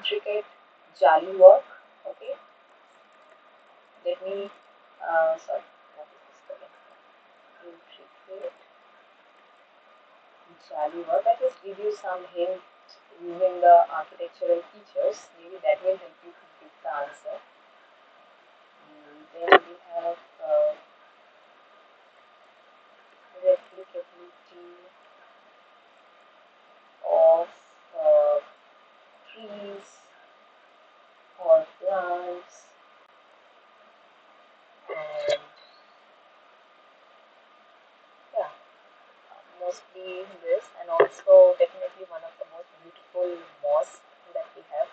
intricate jali work. Okay, let me, sorry, what is this spelling? Intricate jali work. I just give you some hint using the architectural features. Maybe that will help you complete the answer. Then we have replicability of uh, trees or plants, and yeah, mostly this, and also definitely one of the most beautiful mosques that we have.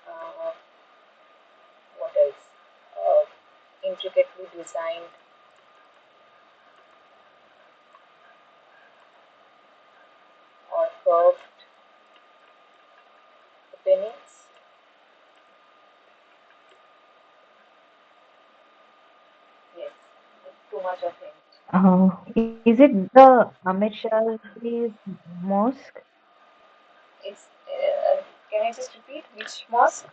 Uh, what else? Intricately designed or curved openings. Yes, too much of hint. Is it the Amit Shah's mosque? It's can I just repeat which mosque?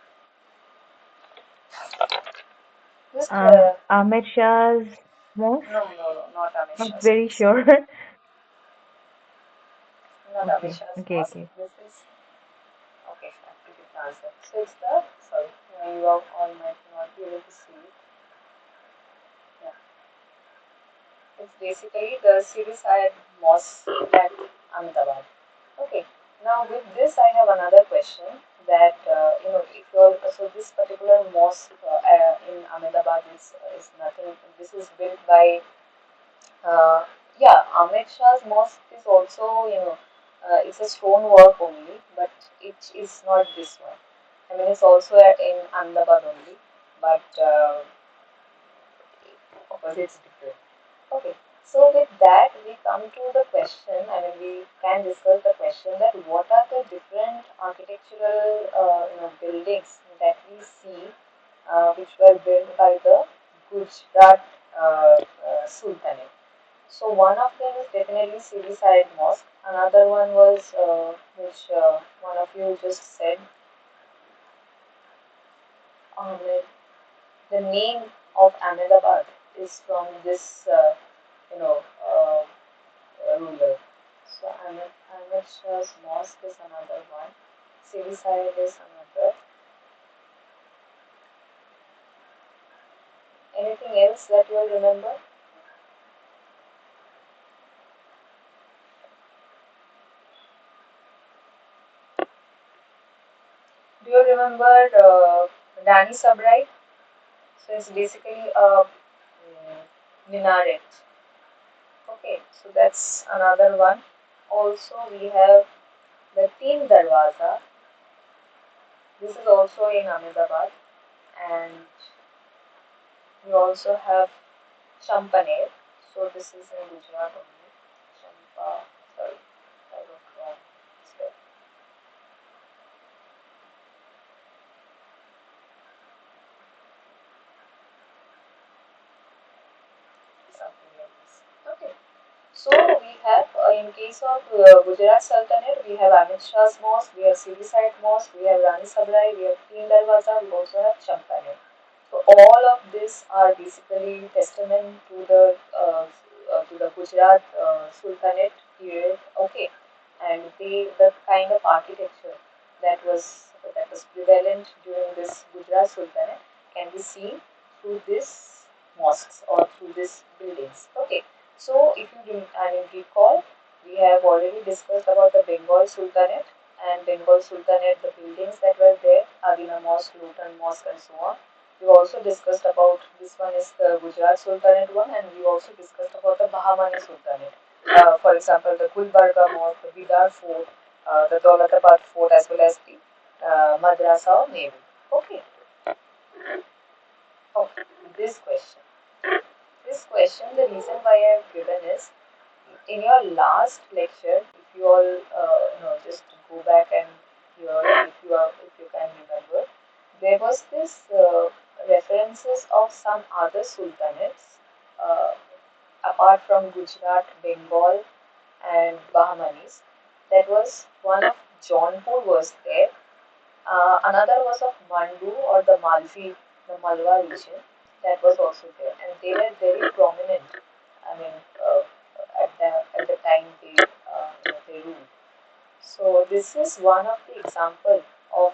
Just Amit Shah's no, mosque? no, no, not Amit Not Shah's very mosque. sure. Not Amit Okay, Shah's okay, mosque. okay. This is okay. I have to give the answer. So it's the sorry. You all might not be able to see it. Yeah, it's basically the Sirisayed Mosque at Ahmedabad. Okay. Now with this, I have another question that if you're so this particular mosque in Ahmedabad is nothing. This is built by yeah, Ahmed Shah's mosque is also, it's a stone work only, but it is not this one. I mean, it's also in Ahmedabad only, but of course it's different. Okay, so with that we come to the question. I mean, we can discuss the question that what are the different architectural, buildings that we see, which were built by the Gujarat Sultanate. So one of them is definitely Side Mosque. Another one was which one of you just said. Ahmed. The name of Ahmedabad is from this you know ruler. So Ahmed Shah's Mosque is another one. Side is another. Anything else that you will remember? Do you remember Dani Sabrai? So it's basically a minaret. Okay, so that's another one. Also, we have the Teen Darwaza. This is also in Ahmedabad, and we also have Champaner. So this is in Gujarat only. Champa, sorry, I wrote wrong. Step, something like this. Okay. So we have, in case of Gujarat Sultanate, we have Amit Shah's Mosque, we have Side Mosque, we have Rani Sabrai, we have Teen Darwaza, we also have Champaner. So all of these are basically testament to the Gujarat Sultanate period. Okay, and the kind of architecture that was prevalent during this Gujarat Sultanate can be seen through these mosques or through these buildings. Okay, so if you recall, we have already discussed about the Bengal Sultanate and Bengal Sultanate, the buildings that were there, Adina Mosque, Luton Mosque, and so on. We also discussed about this one is the Gujarat Sultanate one, and we also discussed about the Bahmani Sultanate. For example, the Gulbarga Mosque, the Bidar Fort, the Daulatabad Fort, as well as the Madrasa or Nehru. Okay. Okay. This question. This question, the reason why I have given is in your last lecture, if you all just go back and hear, if you can remember, there was this references of some other sultanates uh, apart from Gujarat, Bengal, and Bahmanis. That was one of Jaunpur was there. Another was of Mandu or the Malvi, the Malwa region. That was also there, and they were very prominent. I mean, at the time they ruled. So this is one of the example of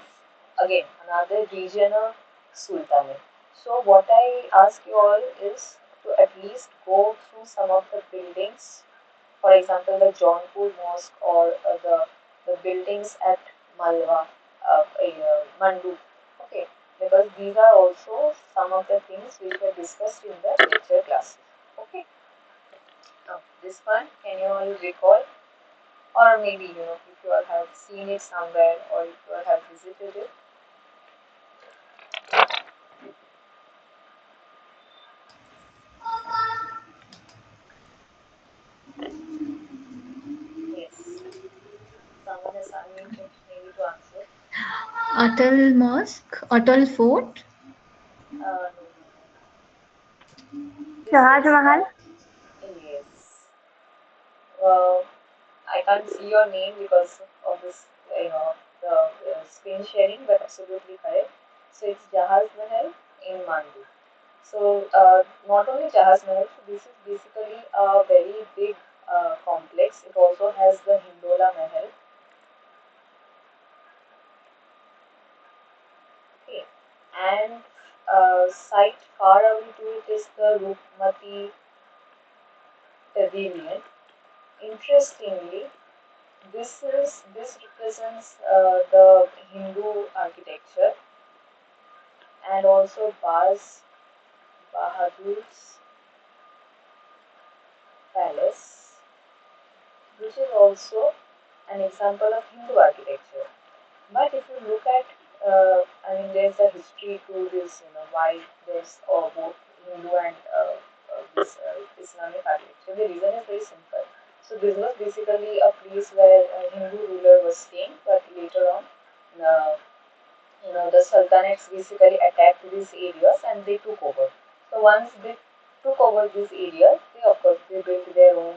again another regional sultanate. So what I ask you all is to at least go through some of the buildings, for example, the Jaunpur Mosque or the buildings at Malwa, Mandu. Okay, because these are also some of the things which were discussed in the lecture classes. Okay, now this one, can you all recall? Or maybe if you all have seen it somewhere or if you all have visited it. Yes, someone is unmuted maybe to answer. Atal Mosque, Atal Fort. No, no, no. This Jahaj is Mahal. yes. Uh, I can't see your name because of this, the screen sharing, but absolutely correct. So it's Jahaz Mahal in Mandu. So not only Jahaz Mahal, so this is basically a very big complex. It also has the Hindola Mahal. Okay, and site far away to it is the Rupmati Pavilion. Interestingly, this represents the Hindu architecture and also Bahadur's palace, which is also an example of Hindu architecture. But if you look at, I mean, there's a history to this, why there's both Hindu and this Islamic architecture. The reason is very simple. So this was basically a place where a Hindu ruler was staying, but later on, uh, the sultanates basically attacked these areas and they took over. So once they took over these areas, they of course they built their own,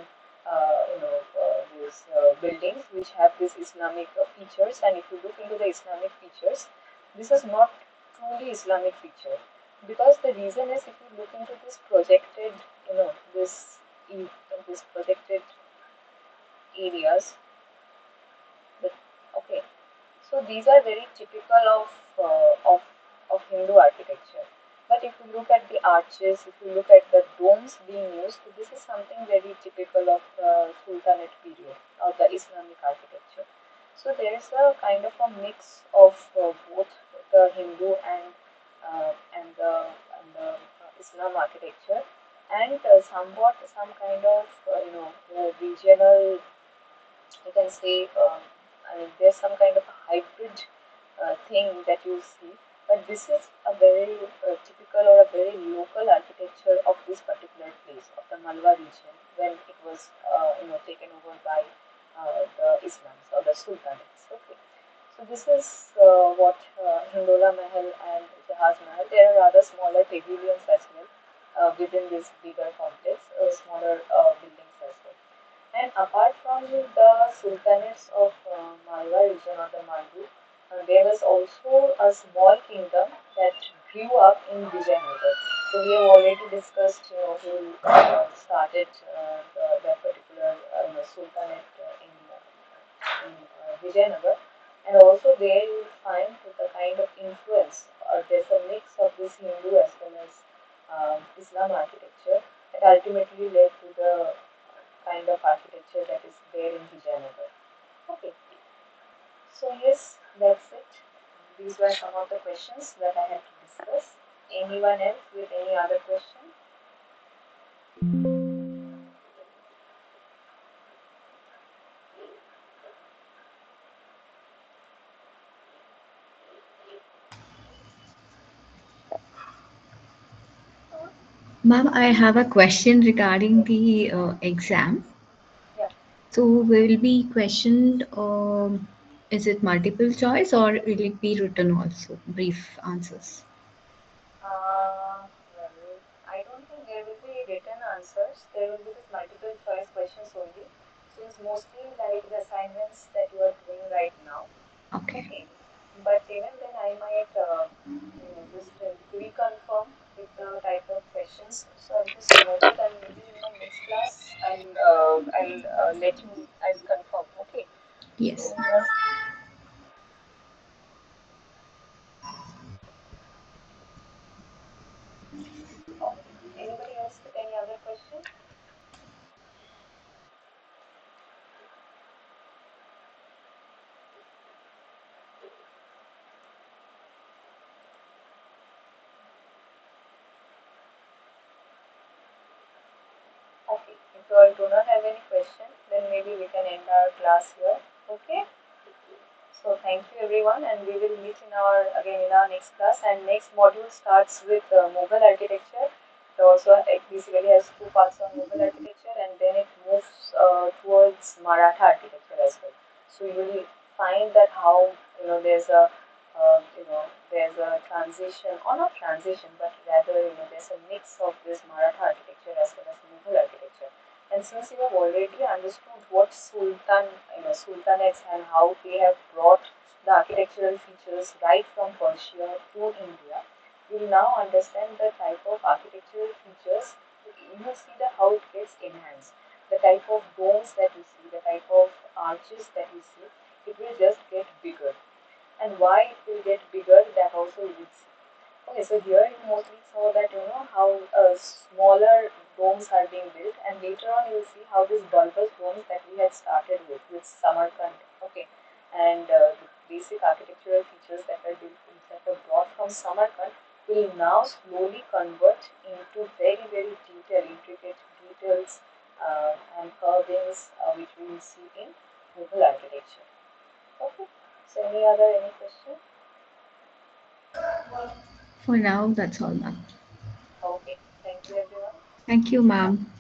these buildings which have these Islamic features. And if you look into the Islamic features, this is not truly Islamic feature because the reason is if you look into this projected, this this projected areas, but okay, so these are very typical of Hindu architecture. But if you look at the arches, if you look at the domes being used, this is something very typical of the Sultanate period of the Islamic architecture. So there is a kind of a mix of both the Hindu and the Islam architecture, and somewhat some kind of regional, you can say, I mean, there's some kind of a hybrid thing that you see, but this is a very typical or a very local architecture of this particular place, of the Malwa region, when it was, taken over by the Islams or the Sultanates. Okay. So this is what Hindola Mahal and Jahaz Mahal. There are rather smaller pavilions as well within this bigger complex, smaller buildings as well. And apart from the sultanates of Malwa region or the Maldives, there was also a small kingdom that grew up in Vijayanagar. So we have already discussed, who started that particular sultanate in Vijayanagar, and also there you will find the kind of influence. There's a mix of this Hindu as well as Islam architecture that ultimately led to the kind of architecture that is there in Vijayanagar. Okay, so yes, that's it. These were some of the questions that I had to discuss. Anyone else with any other question? Ma'am, I have a question regarding the exam. Yeah. So will it be questioned, is it multiple choice or will it be written also? Brief answers. Well, I don't think there will be written answers. There will be this multiple choice questions only. Since mostly like the assignments that you are doing right now. Okay. Okay, but even then I might just reconfirm with the type of questions. So I'll just note it, and maybe in my next class I'll let you, I'll confirm. Okay. Yes. So just okay. Anybody else with any other question? Okay. If you all do not have any question, then maybe we can end our class here. Okay. So thank you everyone, and we will meet in our again in our next class. And next module starts with Mughal architecture. It also basically has two parts on Mughal architecture, and then it moves towards Maratha architecture as well. So you will find that how there's a there's a transition, or not transition, but rather there's a mix of this Maratha architecture as well as Mughal architecture. And since you have already understood what sultanates and how they have brought the architectural features right from Persia to India, you will now understand the type of architectural features. You will see that how it gets enhanced. The type of domes that you see, the type of arches that you see, it will just get bigger. And why it will get bigger, that also you will see. Okay, so here you mostly saw that how smaller domes are being built, and later on you will see how these bulbous domes that we had started with Samarkand, okay, and the basic architectural features that were built, that were brought from Samarkand, will now slowly convert into very very detailed, intricate details and carvings which we will see in Mughal architecture. Okay, so any question? For now, that's all, ma'am. Okay, thank you everyone. Thank you, ma'am.